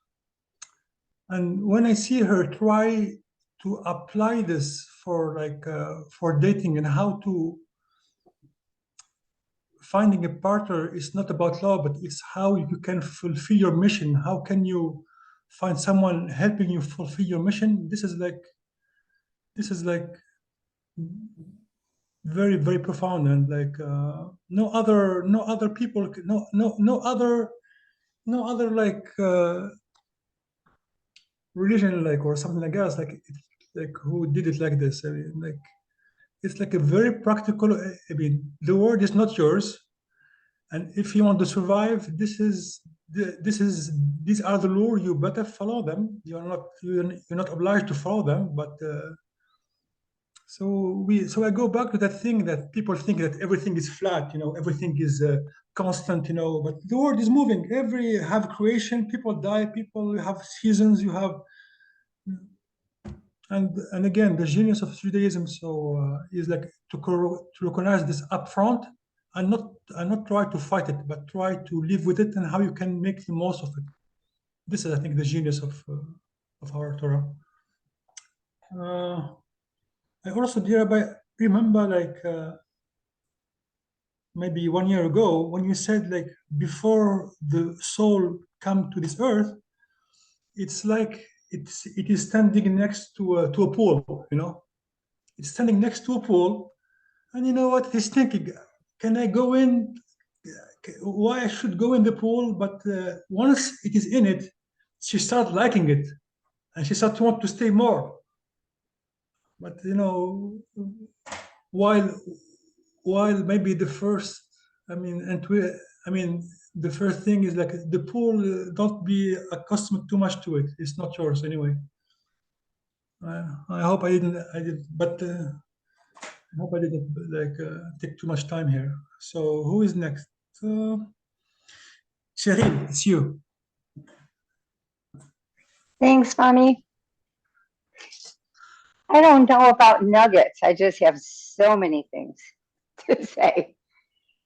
and when I see her try to apply this for dating and how to finding a partner is not about love, but it's how you can fulfill your mission. How can you find someone helping you fulfill your mission? This is like very, very profound, and like no other people, no other like religion, like, or something like that, like who did it like this. I mean, like, it's like a very practical. I mean, the world is not yours, and if you want to survive, these are the law. You better follow them. You're not obliged to follow them, but so I go back to that thing that people think that everything is flat. Everything is constant. But the world is moving. Have creation. People die. People have seasons. You have. And again, the genius of Judaism is like to recognize this upfront and not try to fight it, but try to live with it and how you can make the most of it. This is, I think, the genius of our Torah. I also, dear Rabbi, remember like maybe 1 year ago when you said like before the soul come to this earth, it's like it is standing next to a pool, you know. It's standing next to a pool, and you know what? He's thinking, can I go in? Why I should go in the pool? But once it is in it, she starts liking it, and she starts to want to stay more. But you know, while maybe the first, I mean, the first thing is like the pool. Don't be accustomed too much to it. It's not yours anyway. I hope I didn't. I did, but I hope I didn't like take too much time here. So who is next? Cheryl, it's you. Thanks, Mommy. I don't know about nuggets. I just have so many things to say.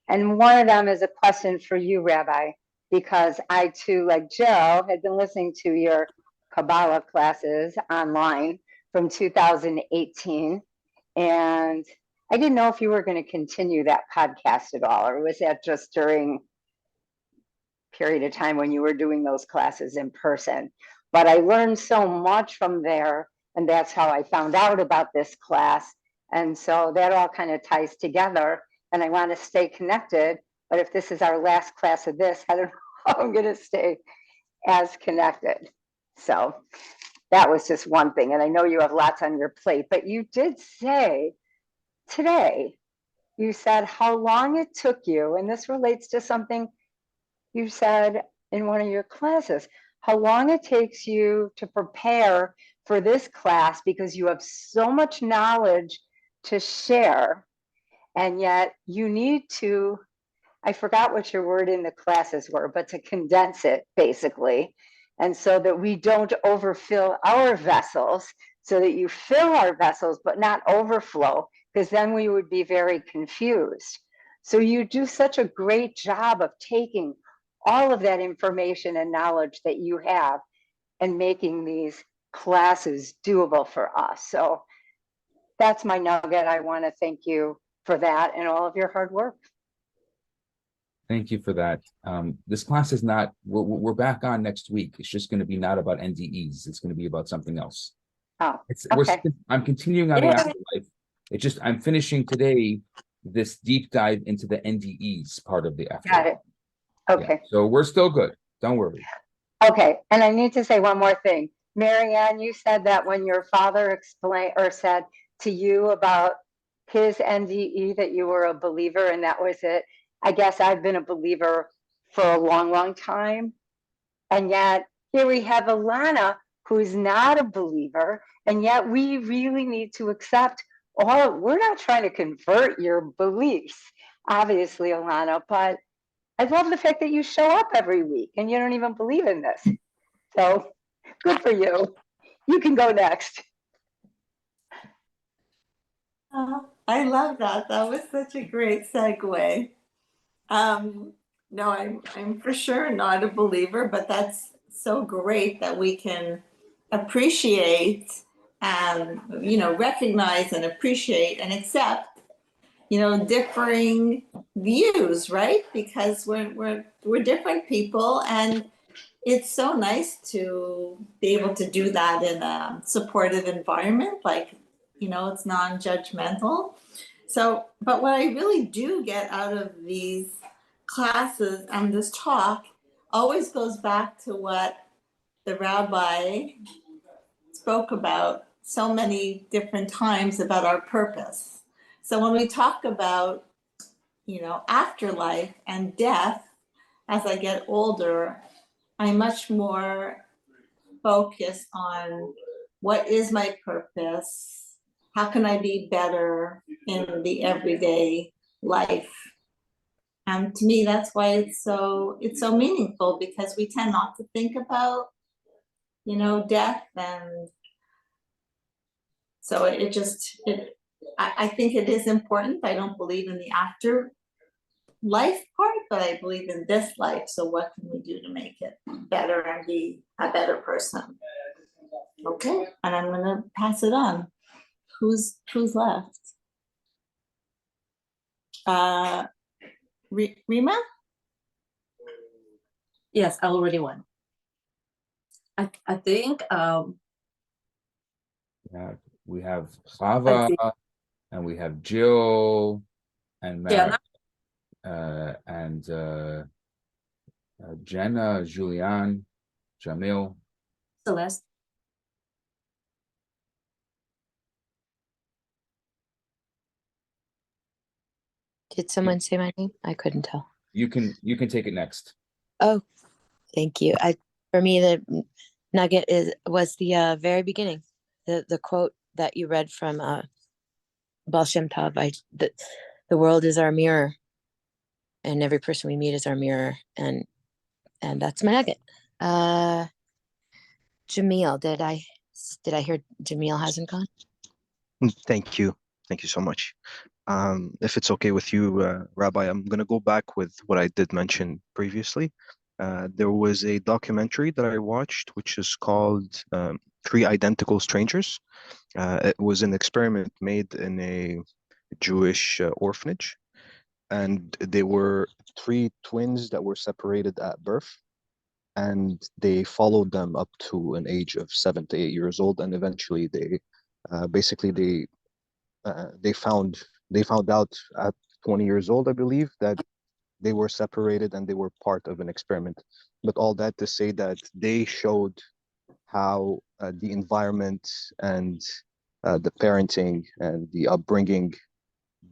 And one of them is a question for you, Rabbi, because I too, like Joe, had been listening to your Kabbalah classes online from 2018. And I didn't know if you were going to continue that podcast at all, or was that just during period of time when you were doing those classes in person? But I learned so much from there, and that's how I found out about this class. And so that all kind of ties together, and I want to stay connected. But if this is our last class of this, I don't know how I'm going to stay as connected. So that was just one thing. And I know you have lots on your plate, but you did say today, you said how long it took you, and this relates to something you said in one of your classes, how long it takes you to prepare for this class because you have so much knowledge to share, and yet you need to, I forgot what your word in the classes were, but to condense it basically, and so that we don't overfill our vessels, so that you fill our vessels but not overflow, because then we would be very confused. So you do such a great job of taking all of that information and knowledge that you have and making these classes doable for us. So that's my nugget. I want to thank you for that and all of your hard work. Thank you for that. This class is not, we're back on next week. It's just going to be not about NDEs. It's going to be about something else. Oh, okay. I'm continuing on the afterlife. It's just, I'm finishing today this deep dive into the NDEs part of the afterlife. Got it. Okay. Yeah, so we're still good. Don't worry. Okay. And I need to say one more thing. Marianne, you said that when your father explained or said to you about his NDE that you were a believer and that was it. I guess I've been a believer for a long, long time. And yet here we have Alana, who's not a believer. And yet we really need to accept all, we're not trying to convert your beliefs, obviously, Alana, but I love the fact that you show up every week and you don't even believe in this. So good for you. You can go next. I love that. That was such a great segue. No, I'm for sure not a believer, but that's so great that we can appreciate and recognize and appreciate and accept differing views, right? Because we're different people, and it's so nice to be able to do that in a supportive environment, like it's non-judgmental. So, but what I really do get out of these classes and this talk always goes back to what the rabbi spoke about so many different times about our purpose. So when we talk about, afterlife and death, as I get older, I'm much more focused on what is my purpose? How can I be better in the everyday life? And to me, that's why it's so meaningful, because we tend not to think about, death. And so I think it is important. I don't believe in the afterlife part, but I believe in this life. So what can we do to make it better and be a better person? Okay, and I'm gonna pass it on. Who's left? Rima? Yes, I already won. I think We have I Chava, think and we have Jill, and yeah, Jenna, Julian, Jamil. Celeste. Did someone say my name? I couldn't tell. You can take it next. Oh, thank you. For me, the nugget was the very beginning, the quote that you read from Baal Shem Tov. The world is our mirror, and every person we meet is our mirror, and that's my nugget. Jamil, did I hear Jamil hasn't gone? Thank you so much. If it's okay with you, Rabbi, I'm going to go back with what I did mention previously. There was a documentary that I watched, which is called Three Identical Strangers. It was an experiment made in a Jewish orphanage, and they were three twins that were separated at birth, and they followed them up to an age of 7 to 8 years old, and eventually they found out at 20 years old, I believe, that they were separated and they were part of an experiment. But all that to say that they showed how the environment and the parenting and the upbringing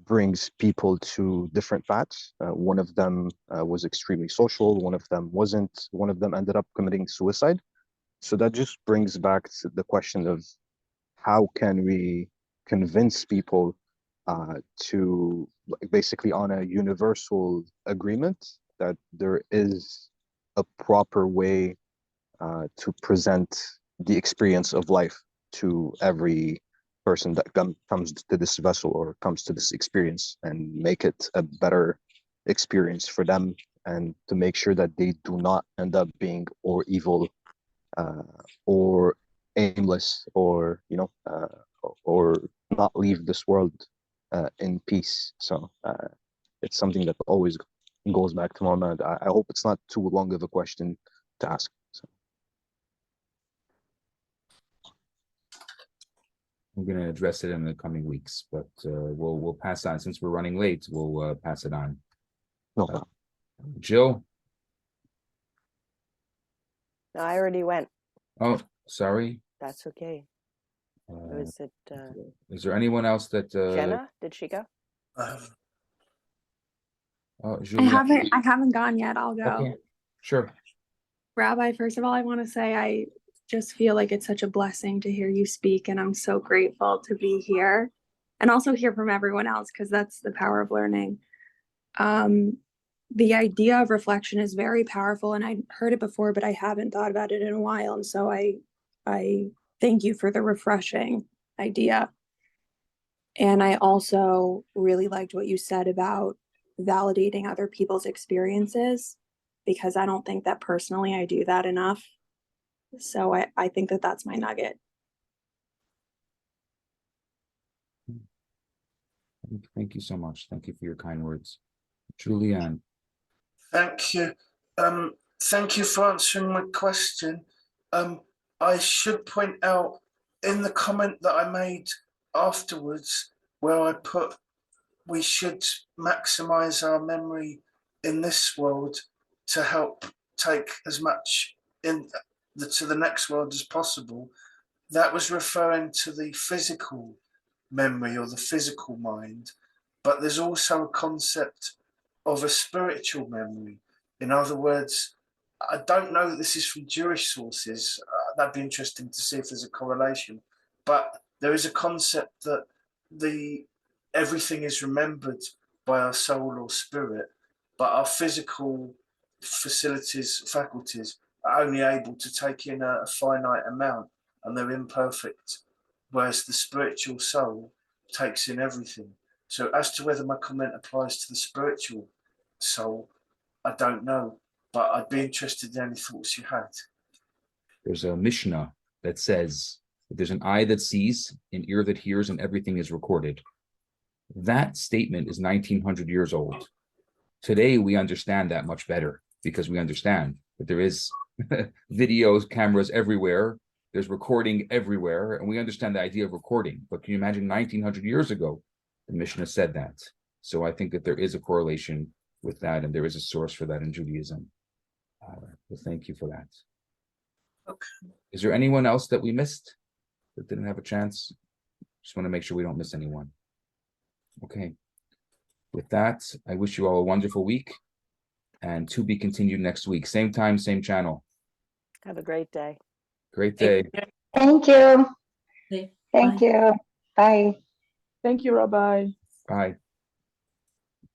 brings people to different paths. One of them was extremely social, one of them wasn't, one of them ended up committing suicide. So that just brings back to the question of how can we convince people to basically on a universal agreement that there is a proper way to present the experience of life to every person that comes to this vessel or comes to this experience, and make it a better experience for them, and to make sure that they do not end up being or evil or aimless, or or not leave this world in peace. So it's something that always goes back to my mind. I hope it's not too long of a question to ask. So. I'm going to address it in the coming weeks, but we'll pass on. Since we're running late, we'll pass it on. No problem. Jill? No, I already went. Oh, sorry. That's okay. Was it Is there anyone else that Jenna? Did she go? Oh, I Julian. haven't gone yet. I'll go. Okay, sure. Rabbi, first of all, I want to say I just feel like it's such a blessing to hear you speak, and I'm so grateful to be here and also hear from everyone else, because that's the power of learning. The idea of reflection is very powerful, and I heard it before, but I haven't thought about it in a while. And so I thank you for the refreshing idea. And I also really liked what you said about validating other people's experiences, because I don't think that personally I do that enough. So I think that that's my nugget. Thank you so much. Thank you for your kind words. Julianne. Thank you. Thank you for answering my question. I should point out in the comment that I made afterwards, where I put we should maximize our memory in this world to help take as much to the next world as possible. That was referring to the physical memory or the physical mind, but there's also a concept of a spiritual memory. In other words, I don't know that this is from Jewish sources. That'd be interesting to see if there's a correlation. But there is a concept that everything is remembered by our soul or spirit, but our physical faculties are only able to take in a finite amount, and they're imperfect, whereas the spiritual soul takes in everything. So as to whether my comment applies to the spiritual soul, I don't know, but I'd be interested in any thoughts you had. There's a Mishnah that says that there's an eye that sees, an ear that hears, and everything is recorded. That statement is 1900 years old. Today, we understand that much better because we understand that there is videos, cameras everywhere. There's recording everywhere, and we understand the idea of recording. But can you imagine 1900 years ago, the Mishnah said that? So I think that there is a correlation with that, and there is a source for that in Judaism. Well, thank you for that. Okay. Is there anyone else that we missed that didn't have a chance? Just want to make sure we don't miss anyone. Okay. With that, I wish you all a wonderful week, and to be continued next week. Same time, same channel. Have a great day. Great day. Thank you. Okay, Thank bye. you. Bye. Thank you, Rabbi. Bye.